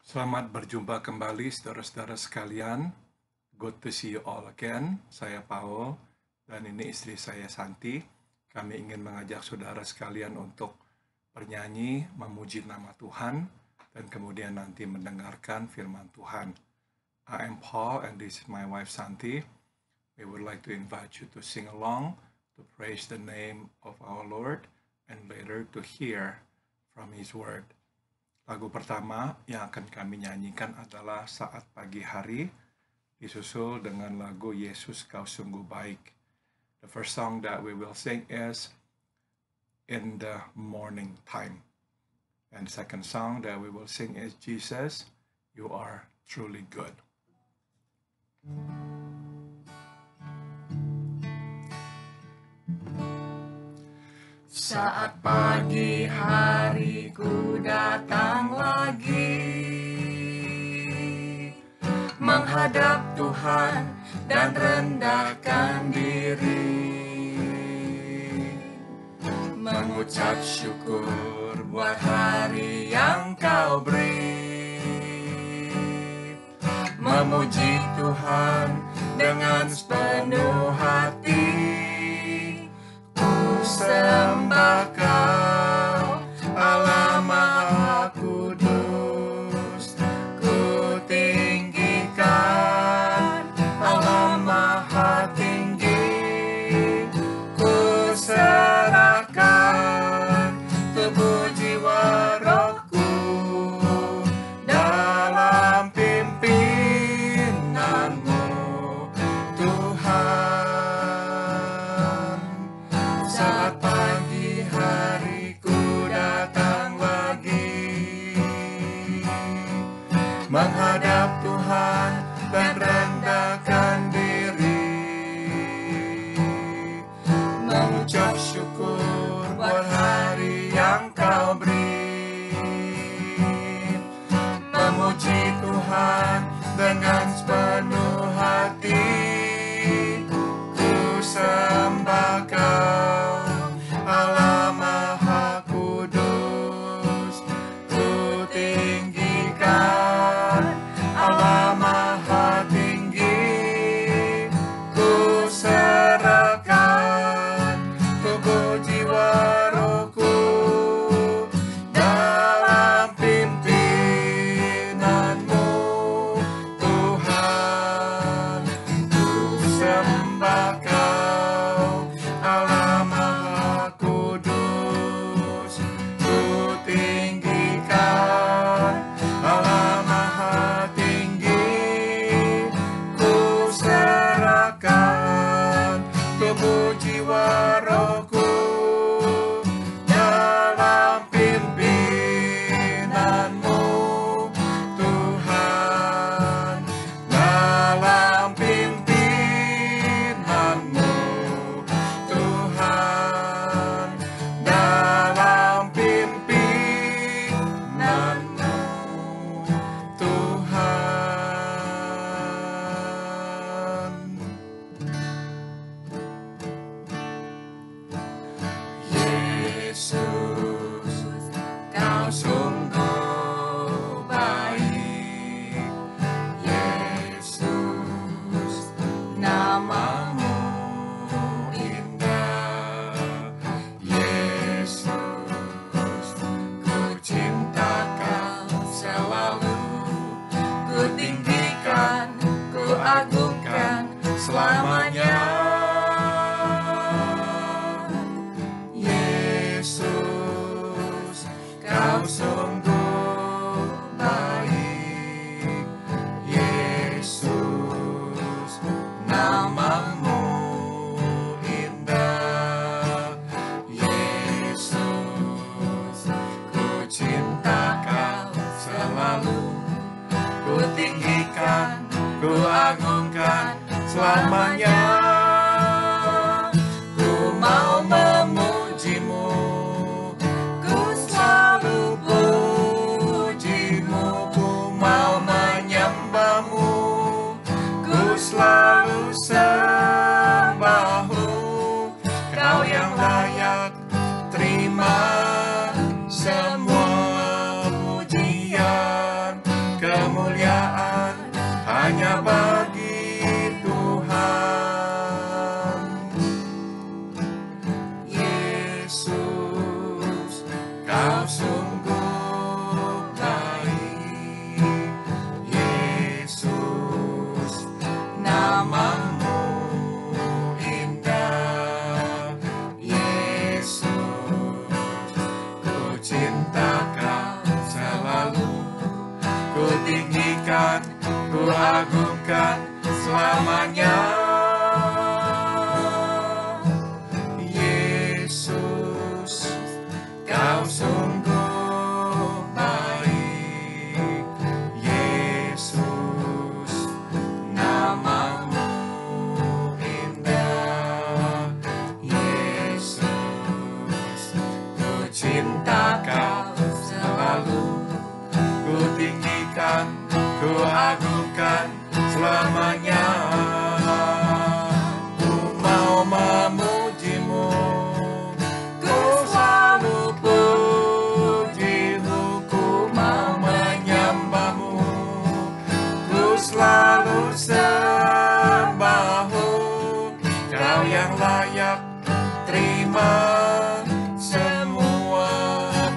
Selamat berjumpa kembali saudara-saudara sekalian. Good to see you all again. Saya Paul dan ini istri saya Santi. Kami ingin mengajak saudara sekalian untuk bernyanyi, memuji nama Tuhan, dan kemudian nanti mendengarkan firman Tuhan. I am Paul and this is my wife Santi. We would like to invite you to sing along, to praise the name of our Lord, and later to hear from His word. Lagu pertama yang akan kami nyanyikan adalah Saat Pagi Hari, disusul dengan lagu Yesus Kau Sungguh Baik. The first song that we will sing is In the Morning Time. And the second song that we will sing is Jesus, You Are Truly Good. Saat pagi hari ku datang lagi menghadap Tuhan dan rendahkan diri, mengucap syukur buat hari yang Kau beri, memuji Tuhan dengan sepenuh hati. Sembah Kau, Allah Maha Kudus, ku tinggikan, Allah Maha Tinggi, ku serahkan tubuh jiwa rohku dalam pimpinanmu, Tuhan. Saat pagi hari ku datang lagi menghadap Tuhan dan rendahkan diri, mengucap syukur buat hari yang Kau beri, memuji Tuhan dengan sepenuh hati, ku sembah Kau, Allah Maha Kudus, ku tinggikan, Allah Maha Tinggi, ku serahkan tubuh jiwa rohku dalam pimpinanmu, Tuhan. Ku sembah Kau, Allah Maha Kudus, ku tinggikan, Allah Maha Tinggi, ku serahkan tubuh jiwa rohku dalam pimpinanmu, Tuhan. Dalam pimpinanmu, Tuhan. Dalam pimpinanmu, Tuhan. Yesus, Kau sungguh baik. Yesus, namamu indah. Yesus, ku cinta Kau selalu, ku tinggikan, ku agungkan selamanya. Yesus, Kau sungguh baik. Yesus, namamu indah. Yesus, ku cinta Kau selalu, ku tinggikan, ku agungkan selamanya. Ku mau memujimu, ku selalu pujimu, ku mau menyembahmu, ku selalu sembahmu. Kau yang layak terima semua pujian, Kau sungguh baik, Yesus, namamu indah, Yesus, ku cinta Kau selalu, ku tinggikan, ku agungkan selamanya. Yesus, Kau sungguh baik, Yesus, namamu indah, Yesus, ku cinta Kau selalu, ku tinggikan, ku agungkan selamanya. Ku mau memujimu, ku selalu pujimu, ku mau menyembahmu, ku selalu sembahmu. Kau yang layak terima semua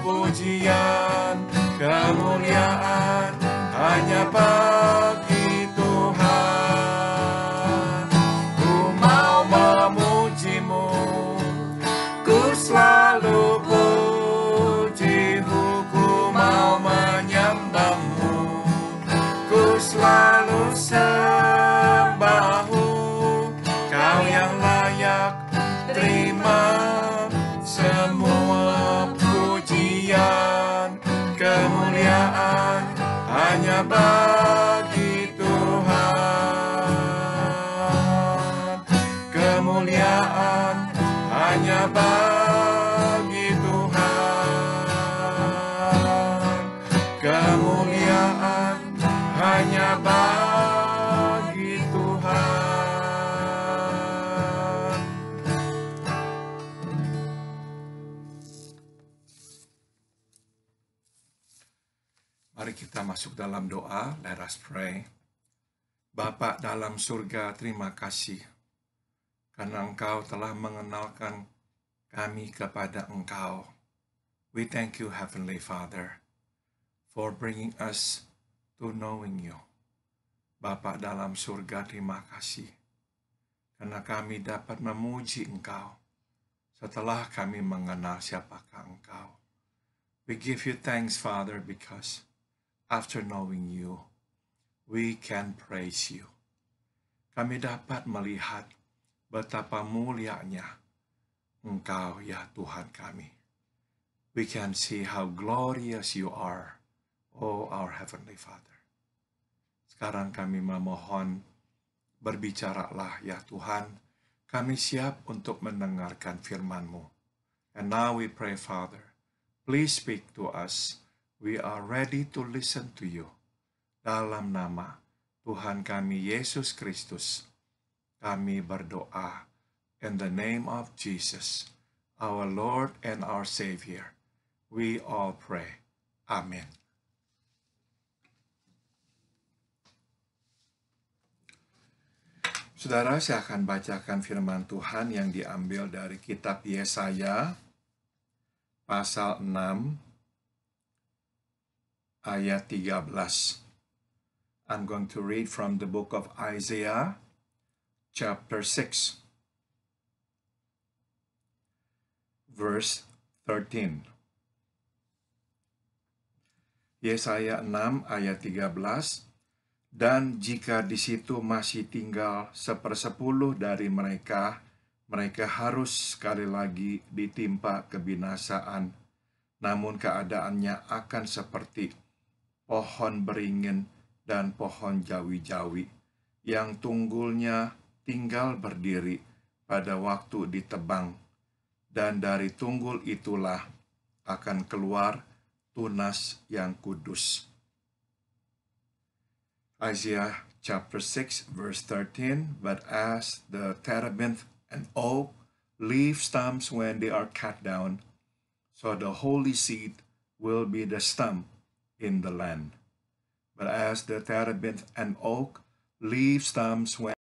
pujian, kemuliaan hanya bagi Tuhan. Ku mau memujimu, ku selalu pujimu, ku mau menyembahmu, ku selalu sembahmu. Kau yang layak terima semua pujian, kemuliaan hanya bagi Tuhan. Kemuliaan hanya bagi Tuhan. Kemuliaan hanya bagi Tuhan. Mari kita masuk dalam doa. Let us pray. Bapa dalam surga, terima kasih karena Engkau telah mengenalkan kami kepada Engkau. We thank you, Heavenly Father, for bringing us to knowing you. Bapa dalam surga, terima kasih karena kami dapat memuji Engkau setelah kami mengenal siapakah Engkau. We give you thanks, Father, because after knowing you, we can praise you. Kami dapat melihat betapa mulianya Engkau, ya Tuhan kami. We can see how glorious you are, oh our Heavenly Father. Sekarang kami memohon, berbicaralah ya Tuhan. Kami siap untuk mendengarkan firman-Mu. And now we pray, Father, please speak to us. We are ready to listen to you. Dalam nama Tuhan kami Yesus Kristus, kami berdoa in the name of Jesus, our Lord and our Savior. We all pray. Amen. Saudara, saya akan bacakan firman Tuhan yang diambil dari kitab Yesaya, pasal 6, ayat 13. I'm going to read from the book of Isaiah, chapter 6, verse 13. Yesaya 6 ayat 13. Dan jika di situ masih tinggal 1/10 dari mereka, mereka harus sekali lagi ditimpa kebinasaan. Namun keadaannya akan seperti pohon beringin dan pohon jawi-jawi yang tunggulnya tinggal berdiri pada waktu ditebang, dan dari tunggul itulah akan keluar tunas yang kudus. Isaiah chapter 6 verse 13, but as the terebinth and oak leave stumps when they are cut down, so the holy seed will be the stump in the land. But as the terebinth and oak leave stumps when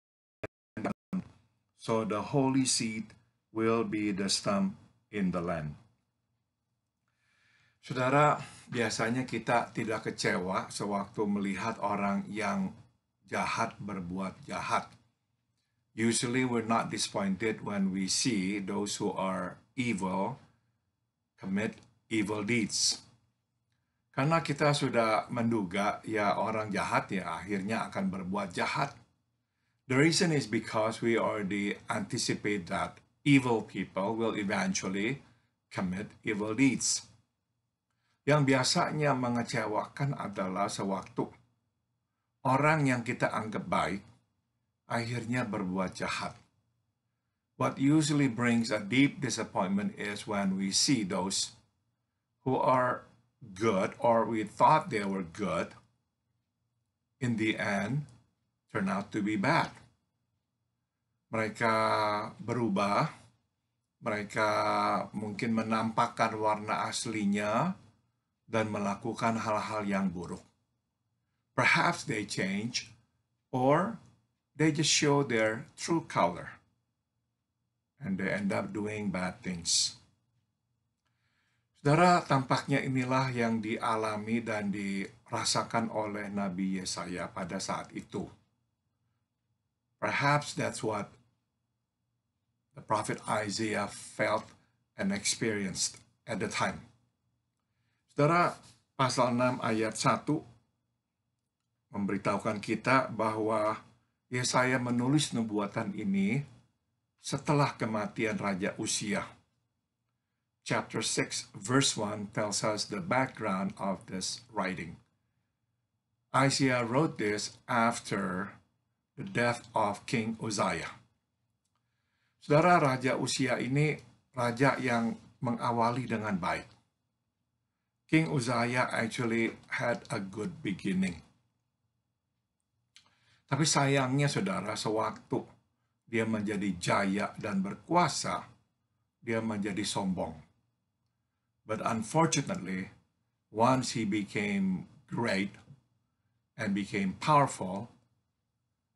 down, so the holy seed will be the stump in the land. Saudara, biasanya kita tidak kecewa sewaktu melihat orang yang jahat berbuat jahat. Usually we're not disappointed when we see those who are evil commit evil deeds. Karena kita sudah menduga ya orang jahat ya akhirnya akan berbuat jahat. The reason is because we already anticipate that evil people will eventually commit evil deeds. Yang biasanya mengecewakan adalah sewaktu orang yang kita anggap baik akhirnya berbuat jahat. What usually brings a deep disappointment is when we see those who are good or we thought they were good, in the end turn out to be bad. Mereka berubah, mereka mungkin menampakkan warna aslinya dan melakukan hal-hal yang buruk. Perhaps they change or they just show their true color and they end up doing bad things. Saudara, tampaknya inilah yang dialami dan dirasakan oleh Nabi Yesaya pada saat itu. Perhaps that's what the prophet Isaiah felt and experienced at the time. Saudara, pasal 6 ayat 1 memberitahukan kita bahwa Yesaya menulis nubuatan ini setelah kematian Raja Uzia. Chapter 6 verse 1 tells us the background of this writing. Isaiah wrote this after the death of King Uzziah. Saudara, Raja Uzia ini raja yang mengawali dengan baik. King Uzziah actually had a good beginning. Tapi sayangnya saudara, sewaktu dia menjadi jaya dan berkuasa, dia menjadi sombong. But unfortunately, once he became great and became powerful,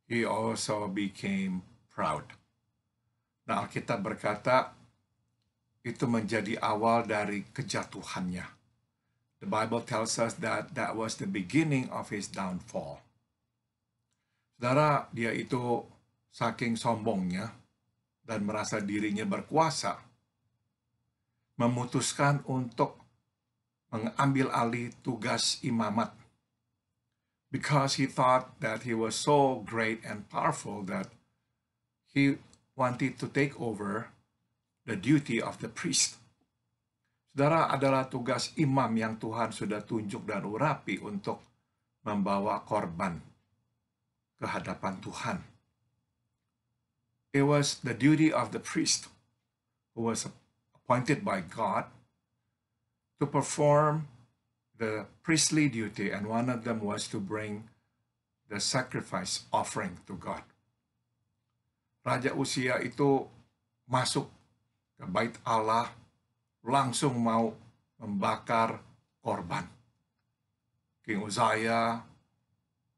he also became proud. Nah, Alkitab berkata, itu menjadi awal dari kejatuhannya. The Bible tells us that that was the beginning of his downfall. Saudara, dia itu saking sombongnya dan merasa dirinya berkuasa, memutuskan untuk mengambil alih tugas imamat. Because he thought that he was so great and powerful that he wanted to take over the duty of the priest. Saudara, adalah tugas imam yang Tuhan sudah tunjuk dan urapi untuk membawa korban ke hadapan Tuhan. It was the duty of the priest who was appointed by God to perform the priestly duty, and one of them was to bring the sacrifice offering to God. Raja Uzia itu masuk ke bait Allah, langsung mau membakar korban. King Uzziah,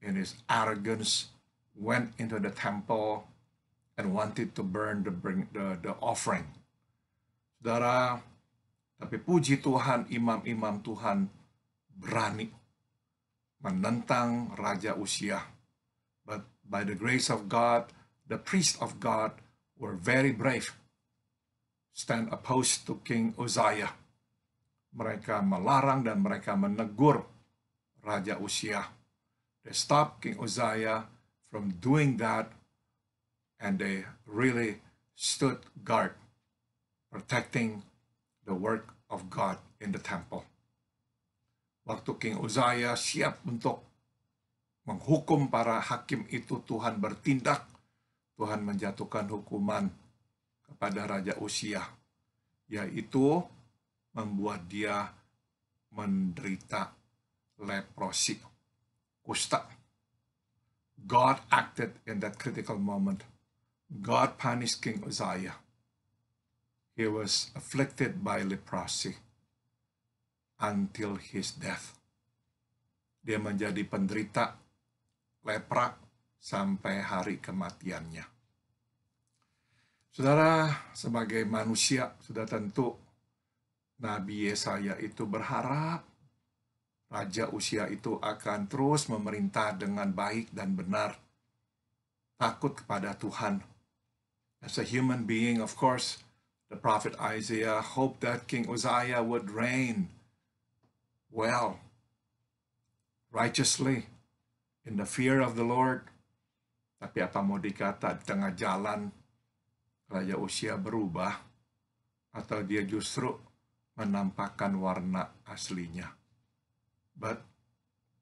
in his arrogance, went into the temple and wanted to burn the offering. Saudara, tapi puji Tuhan, imam-imam Tuhan berani menentang Raja Uzia. But by the grace of God, the priests of God were very brave. Stand opposed to King Uzziah. Mereka melarang dan mereka menegur Raja Uzia. They stopped King Uzziah from doing that, and they really stood guard, protecting the work of God in the temple. Waktu King Uzziah siap untuk menghukum para hakim itu, Tuhan bertindak. Tuhan menjatuhkan hukuman kepada Raja Uzia, yaitu membuat dia menderita leprosi, kusta. God acted in that critical moment. God punished King Uzziah. He was afflicted by leprosy until his death. Dia menjadi penderita lepra sampai hari kematiannya. Saudara, sebagai manusia sudah tentu Nabi Yesaya itu berharap Raja Usia itu akan terus memerintah dengan baik dan benar, takut kepada Tuhan. As a human being, of course, the prophet Isaiah hoped that King Uzziah would reign well, righteously, in the fear of the Lord. Tapi apa mau dikata, di tengah jalan Raja Usia berubah, atau dia justru menampakkan warna aslinya. But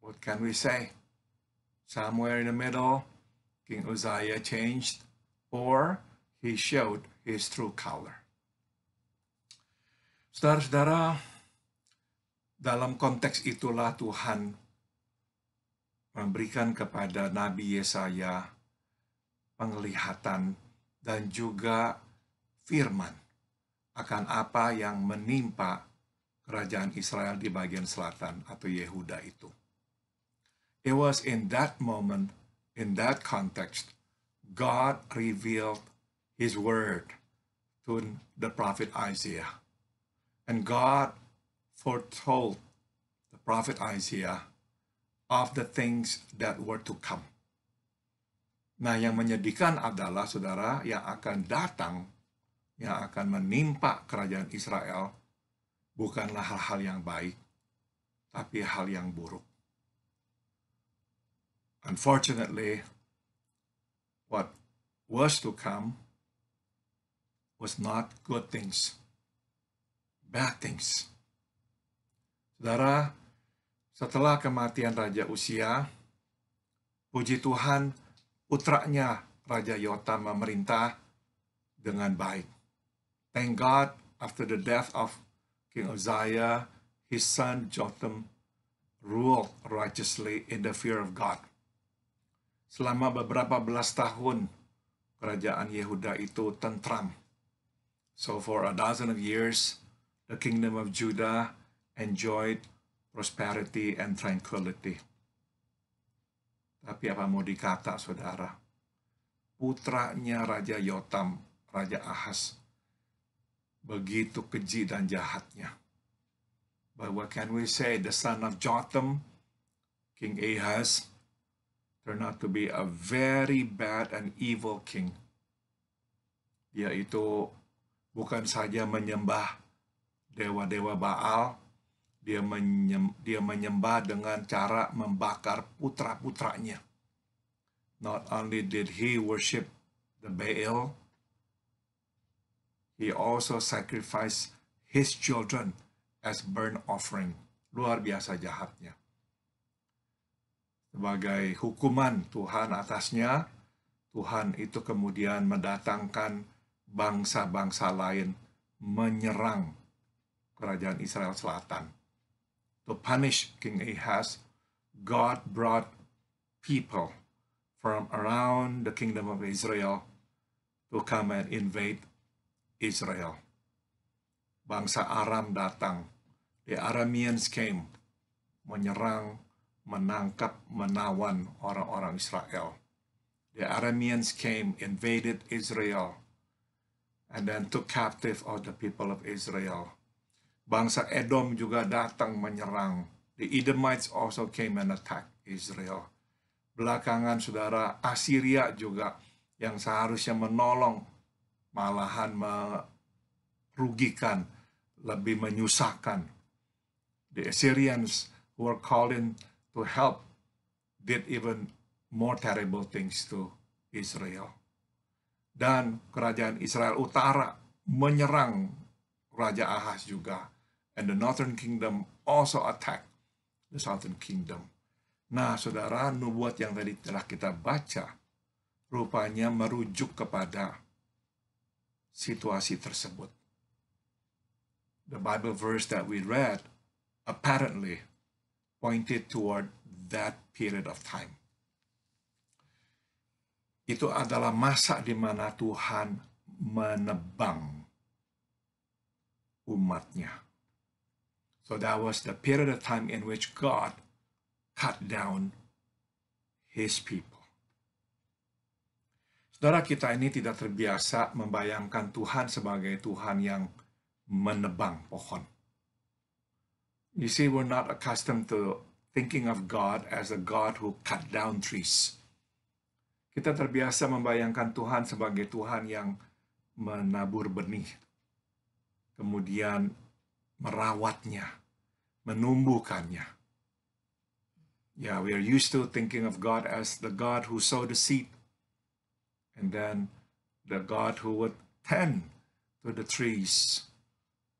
what can we say? Somewhere in the middle, King Uzziah changed, or he showed his true color. Saudara-saudara, dalam konteks itulah Tuhan memberikan kepada Nabi Yesaya penglihatan dan juga firman akan apa yang menimpa kerajaan Israel di bagian selatan atau Yehuda itu. It was in that moment, in that context, God revealed His word to the prophet Isaiah. And God foretold the prophet Isaiah of the things that were to come. Nah, yang menyedihkan adalah, saudara, yang akan datang, yang akan menimpa kerajaan Israel, bukanlah hal-hal yang baik, tapi hal yang buruk. Unfortunately, what was to come was not good things, bad things. Saudara, setelah kematian Raja Usia, puji Tuhan, putranya Raja Yotam memerintah dengan baik. Thank God, after the death of King Uzziah, his son Jotham ruled righteously in the fear of God. Selama beberapa belas tahun, kerajaan Yehuda itu tentram. So for a dozen of years, the kingdom of Judah enjoyed prosperity and tranquility. Tapi apa mau dikata, saudara? Putranya Raja Yotam, Raja Ahaz, begitu keji dan jahatnya. But what can we say? The son of Jotham, King Ahaz, turned out to be a very bad and evil king. Dia itu bukan saja menyembah dewa-dewa Baal, dia menyembah dengan cara membakar putra-putranya. Not only did he worship the Baal, he also sacrificed his children as burnt offering. Luar biasa jahatnya. Sebagai hukuman Tuhan atasnya, Tuhan itu kemudian mendatangkan bangsa-bangsa lain menyerang kerajaan Israel Selatan. To punish King Ahaz, God brought people from around the kingdom of Israel to come and invade Israel. Bangsa Aram datang. The Arameans came, menyerang, menangkap, menawan orang-orang Israel. The Arameans came, invaded Israel, and then took captive all the people of Israel. Bangsa Edom juga datang menyerang. The Edomites also came and attacked Israel. Belakangan, saudara, Assyria juga yang seharusnya menolong, malahan merugikan, lebih menyusahkan. The Assyrians who were called in to help did even more terrible things to Israel. Dan kerajaan Israel Utara menyerang Raja Ahaz juga. And the northern kingdom also attacked the southern kingdom. Nah, saudara, nubuat yang tadi telah kita baca rupanya merujuk kepada situasi tersebut. The Bible verse that we read apparently pointed toward that period of time. Itu adalah masa di mana Tuhan menebang umatnya. So that was the period of time in which God cut down His people. Saudara, kita ini tidak terbiasa membayangkan Tuhan sebagai Tuhan yang menebang pohon. You see, we're not accustomed to thinking of God as a God who cut down trees. Kita terbiasa membayangkan Tuhan sebagai Tuhan yang menabur benih, kemudian merawatnya, menumbuhkannya. Yeah, we are used to thinking of God as the God who sowed the seed, and then the God who would tend to the trees,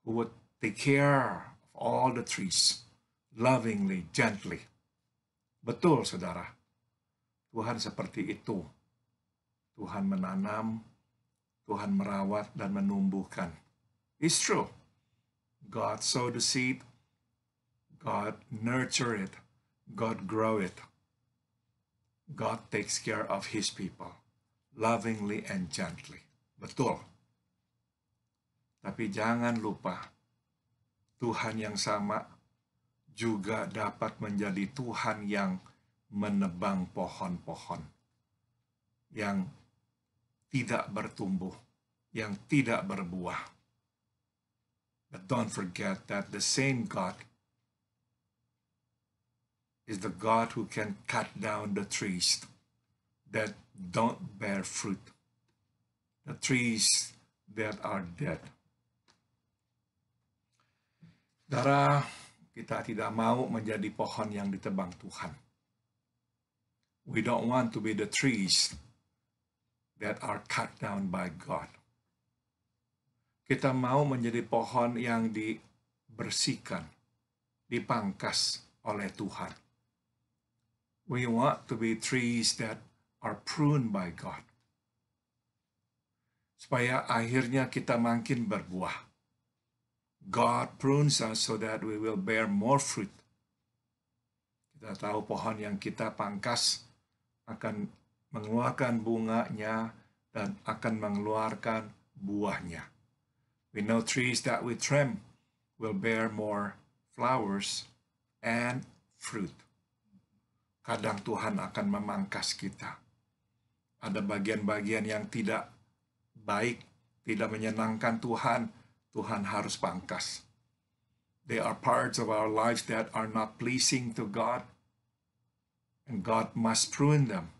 who would take care of all the trees, lovingly, gently. Betul, saudara. Tuhan seperti itu. Tuhan menanam, Tuhan merawat dan menumbuhkan. It's true. God sowed the seed, God nurture it, God grow it. God takes care of His people, lovingly and gently. Betul. Tapi jangan lupa, Tuhan yang sama juga dapat menjadi Tuhan yang menebang pohon-pohon yang tidak bertumbuh, yang tidak berbuah. But don't forget that the same God is the God who can cut down the trees that don't bear fruit, the trees that are dead. Saudara, kita tidak mau menjadi pohon yang ditebang Tuhan. We don't want to be the trees that are cut down by God. Kita mau menjadi pohon yang dibersihkan, dipangkas oleh Tuhan. We want to be trees that are pruned by God. Supaya akhirnya kita makin berbuah. God prunes us so that we will bear more fruit. Kita tahu pohon yang kita pangkas akan mengeluarkan bunganya dan akan mengeluarkan buahnya. We know trees that we trim will bear more flowers and fruit. Kadang Tuhan akan memangkas kita. Ada bagian-bagian yang tidak baik, tidak menyenangkan Tuhan, Tuhan harus pangkas. They are parts of our lives that are not pleasing to God, and God must prune them.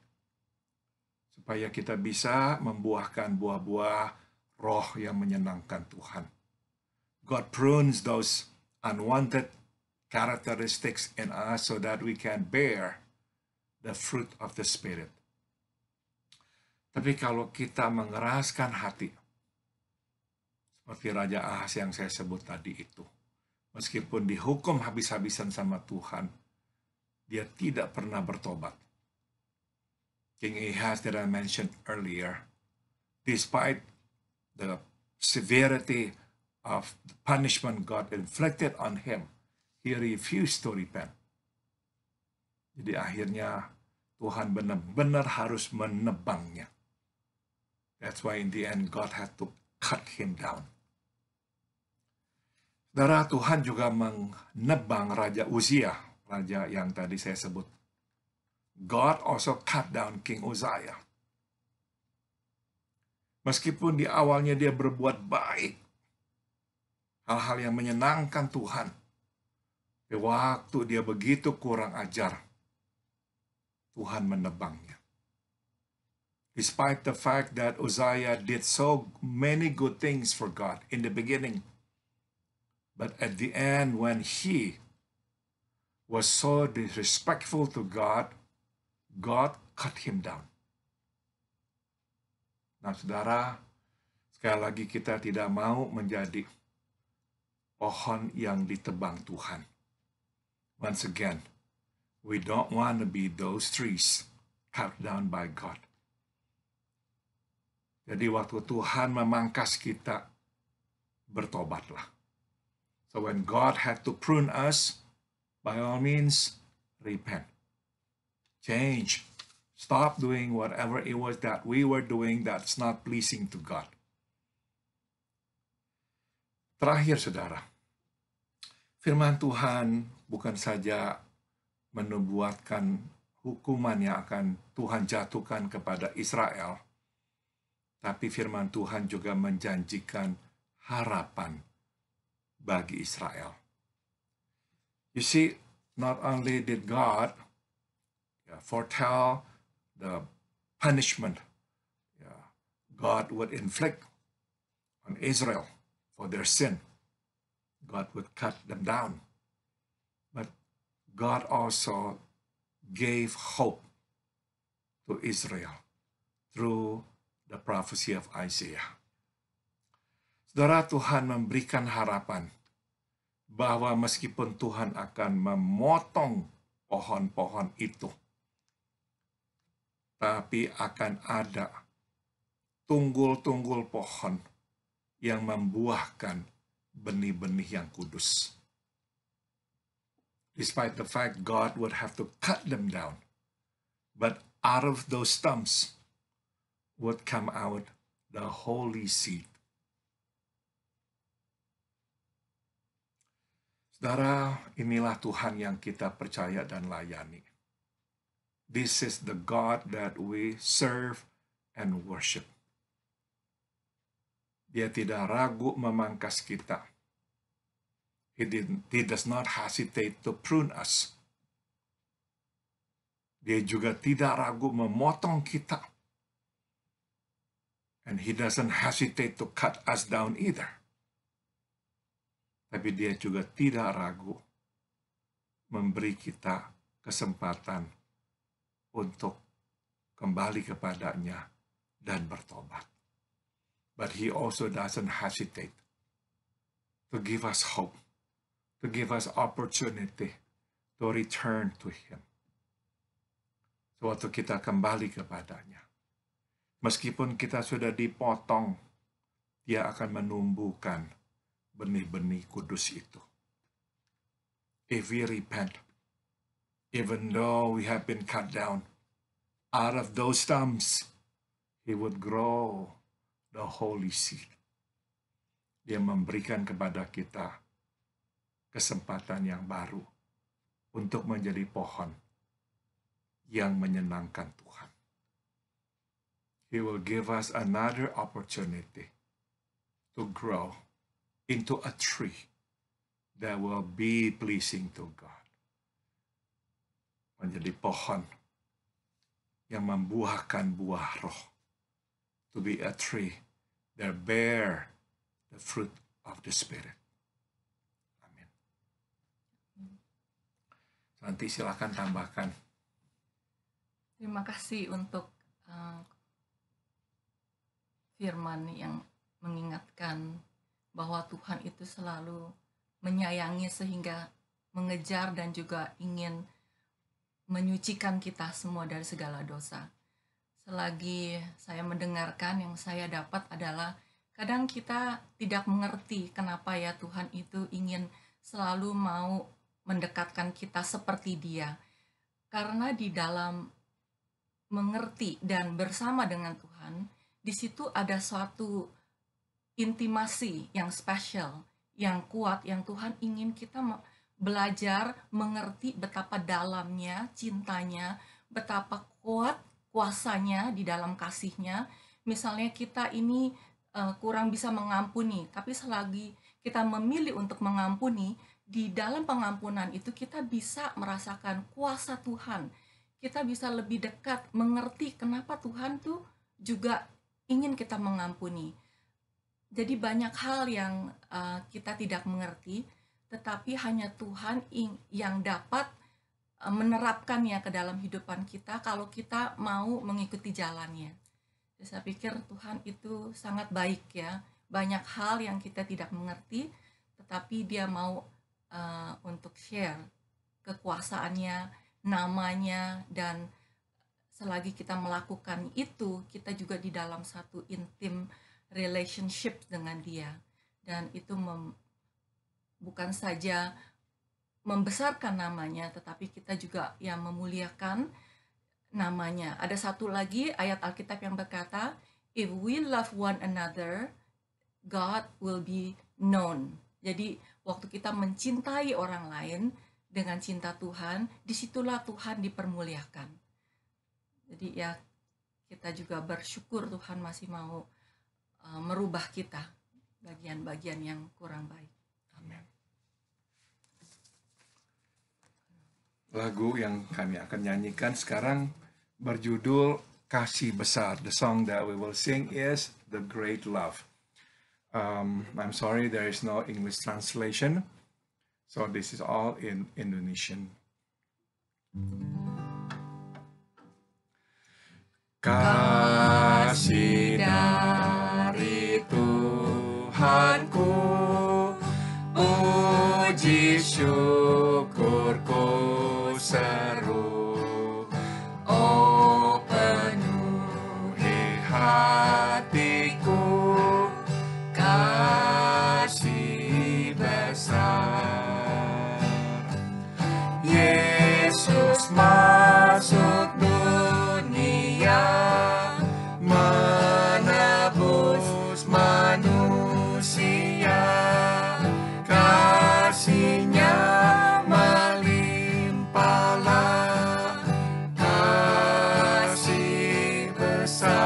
Supaya kita bisa membuahkan buah-buah roh yang menyenangkan Tuhan. God prunes those unwanted characteristics in us so that we can bear the fruit of the Spirit. Tapi kalau kita mengeraskan hati, seperti Raja Ahaz yang saya sebut tadi itu, meskipun dihukum habis-habisan sama Tuhan, dia tidak pernah bertobat. King Ahaz that I mentioned earlier, despite the severity of the punishment God inflicted on him, he refused to repent. Jadi akhirnya Tuhan benar-benar harus menebangnya. That's why in the end God had to cut him down. Saudara, Tuhan juga menebang Raja Uzziah, raja yang tadi saya sebut. God also cut down King Uzziah. Meskipun di awalnya dia berbuat baik, hal-hal yang menyenangkan Tuhan, di waktu dia begitu kurang ajar, Tuhan menebangnya. Despite the fact that Uzziah did so many good things for God in the beginning, but at the end when he was so disrespectful to God, God cut him down. Nah, saudara, sekali lagi kita tidak mau menjadi pohon yang ditebang Tuhan. Once again, we don't want to be those trees cut down by God. Jadi waktu Tuhan memangkas kita, bertobatlah. So when God had to prune us, by all means, repent. Change. Stop doing whatever it was that we were doing that's not pleasing to God. Terakhir, saudara, firman Tuhan bukan saja menubuatkan hukuman yang akan Tuhan jatuhkan kepada Israel, tapi firman Tuhan juga menjanjikan harapan bagi Israel. You see, not only did God foretell the punishment God would inflict on Israel for their sin, God would cut them down. But God also gave hope to Israel through the prophecy of Isaiah. Saudara, Tuhan memberikan harapan bahwa meskipun Tuhan akan memotong pohon-pohon itu, tapi akan ada tunggul-tunggul pohon yang membuahkan benih-benih yang kudus. Despite the fact God would have to cut them down, but out of those stumps would come out the holy seed. Saudara, inilah Tuhan yang kita percaya dan layani. This is the God that we serve and worship. Dia tidak ragu memangkas kita. He does not hesitate to prune us. Dia juga tidak ragu memotong kita. And he doesn't hesitate to cut us down either. Tapi dia juga tidak ragu memberi kita kesempatan untuk kembali kepadanya dan bertobat. But he also doesn't hesitate to give us hope, to give us opportunity to return to him. Suatu kita kembali kepadanya. Meskipun kita sudah dipotong, dia akan menumbuhkan benih-benih kudus itu. If we repent, even though we have been cut down, out of those stumps, he would grow the holy seed. Dia memberikan kepada kita kesempatan yang baru untuk menjadi pohon yang menyenangkan Tuhan. He will give us another opportunity to grow into a tree that will be pleasing to God. Menjadi pohon yang membuahkan buah roh. To be a tree that bear the fruit of the Spirit. Amin. Nanti silakan tambahkan. Terima kasih untuk firman yang mengingatkan bahwa Tuhan itu selalu menyayangi sehingga mengejar dan juga ingin menyucikan kita semua dari segala dosa. Selagi saya mendengarkan, yang saya dapat adalah kadang kita tidak mengerti kenapa ya Tuhan itu ingin selalu mau mendekatkan kita seperti Dia. Karena di dalam mengerti dan bersama dengan Tuhan, di situ ada suatu intimasi yang spesial, yang kuat, yang Tuhan ingin kita belajar mengerti betapa dalamnya cintanya, betapa kuat kuasanya di dalam kasihnya. Misalnya kita ini kurang bisa mengampuni, tapi selagi kita memilih untuk mengampuni, di dalam pengampunan itu kita bisa merasakan kuasa Tuhan. Kita bisa lebih dekat mengerti kenapa Tuhan tuh juga ingin kita mengampuni. Jadi banyak hal yang kita tidak mengerti, tetapi hanya Tuhan yang dapat menerapkannya ke dalam kehidupan kita kalau kita mau mengikuti jalannya. Jadi saya pikir Tuhan itu sangat baik ya. Banyak hal yang kita tidak mengerti, tetapi Dia mau untuk share kekuasaannya, namanya, dan selagi kita melakukan itu, kita juga di dalam satu intim relationship dengan Dia. Dan itu bukan saja membesarkan namanya, tetapi kita juga yang memuliakan namanya. Ada satu lagi ayat Alkitab yang berkata, if we love one another, God will be known. Jadi waktu kita mencintai orang lain dengan cinta Tuhan, disitulah Tuhan dipermuliakan. Jadi ya kita juga bersyukur Tuhan masih mau merubah kita bagian-bagian yang kurang baik. Amin. lagu yang kami akan nyanyikan sekarang berjudul Kasih Besar. The song that we will sing is The Great Love. I'm sorry there is no English translation, so this is all in Indonesian. Kasih dari Tuhanku, puji syukurku seru, oh penuhi hatiku, kasih besar. Yesus masuk dunia, menebus manusia, kasih-Nya melimpahlah, kasih besar,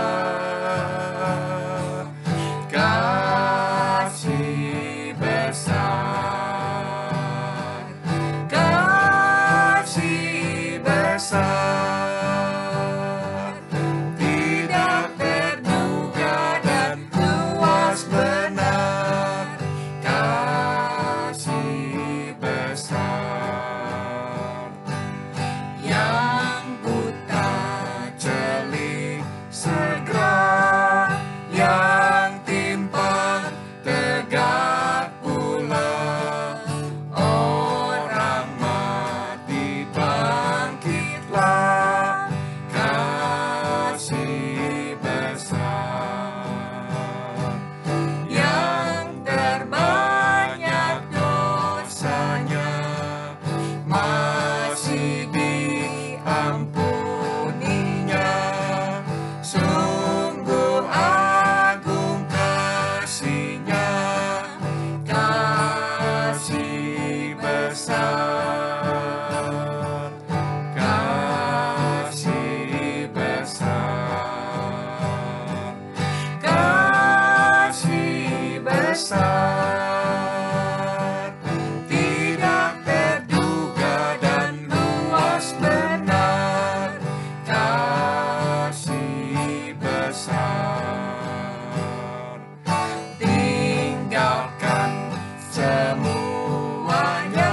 kasih besar, kasih besar, tidak terduga dan luas benar, kasih besar, yang buta celik segera, yang timpang tegak pula, orang mati bangkitlah, kasih besar, yang terbanyak dosanya masih diampuninya, sungguh agung kasih-Nya, kasih besar, kasih besar, kasih besar, tidak terduga dan luas benar, kasih besar, tinggalkan semuanya,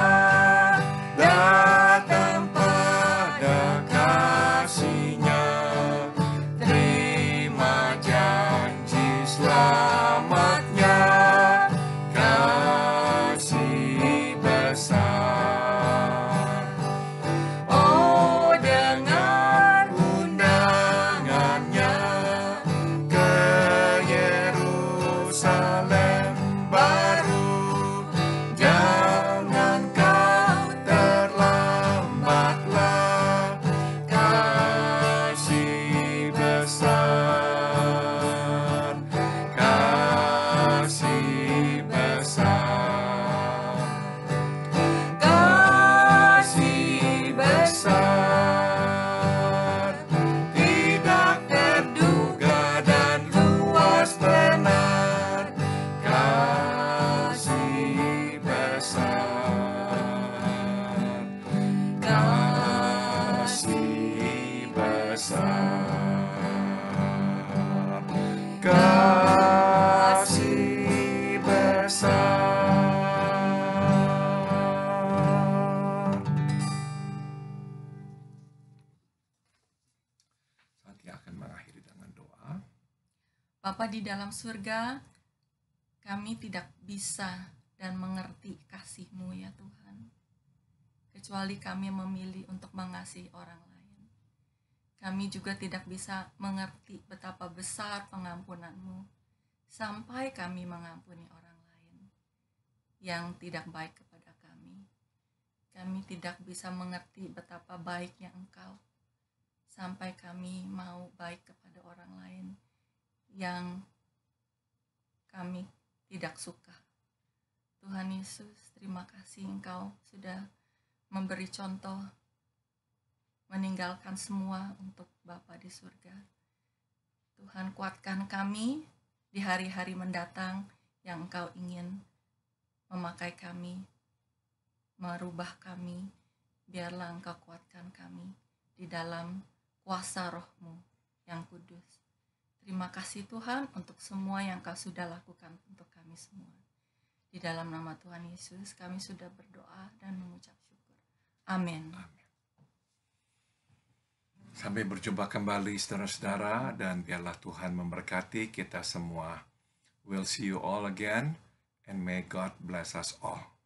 datang pada kasih-Nya, terima janji selamat-Nya, kasih besar. Oh, dengar undangannya ke Yerusalem baru, jangan kau terlambatlah, kasih besar, kasih besar, kasih besar, tidak terduga dan luas benar, kasih besar, kasih besar, kasih besar. Nanti akan mengakhiri dengan doa. Bapa di dalam surga, kami tidak bisa dan mengerti kasih-Mu ya Tuhan, kecuali kami memilih untuk mengasihi orang lain. Kami juga tidak bisa mengerti betapa besar pengampunan-Mu sampai kami mengampuni orang lain yang tidak baik kepada kami. Kami tidak bisa mengerti betapa baiknya Engkau sampai kami mau baik kepada orang lain yang kami tidak suka. Tuhan Yesus, terima kasih Engkau sudah memberi contoh meninggalkan semua untuk Bapa di surga. Tuhan, kuatkan kami di hari-hari mendatang yang Engkau ingin memakai kami, merubah kami, biarlah Engkau kuatkan kami di dalam kuasa Roh-Mu yang kudus. Terima kasih Tuhan untuk semua yang Kau sudah lakukan untuk kami semua. Di dalam nama Tuhan Yesus kami sudah berdoa dan mengucap syukur. Amin. Sampai berjumpa kembali saudara-saudara, dan biarlah Tuhan memberkati kita semua. We'll see you all again, and may God bless us all.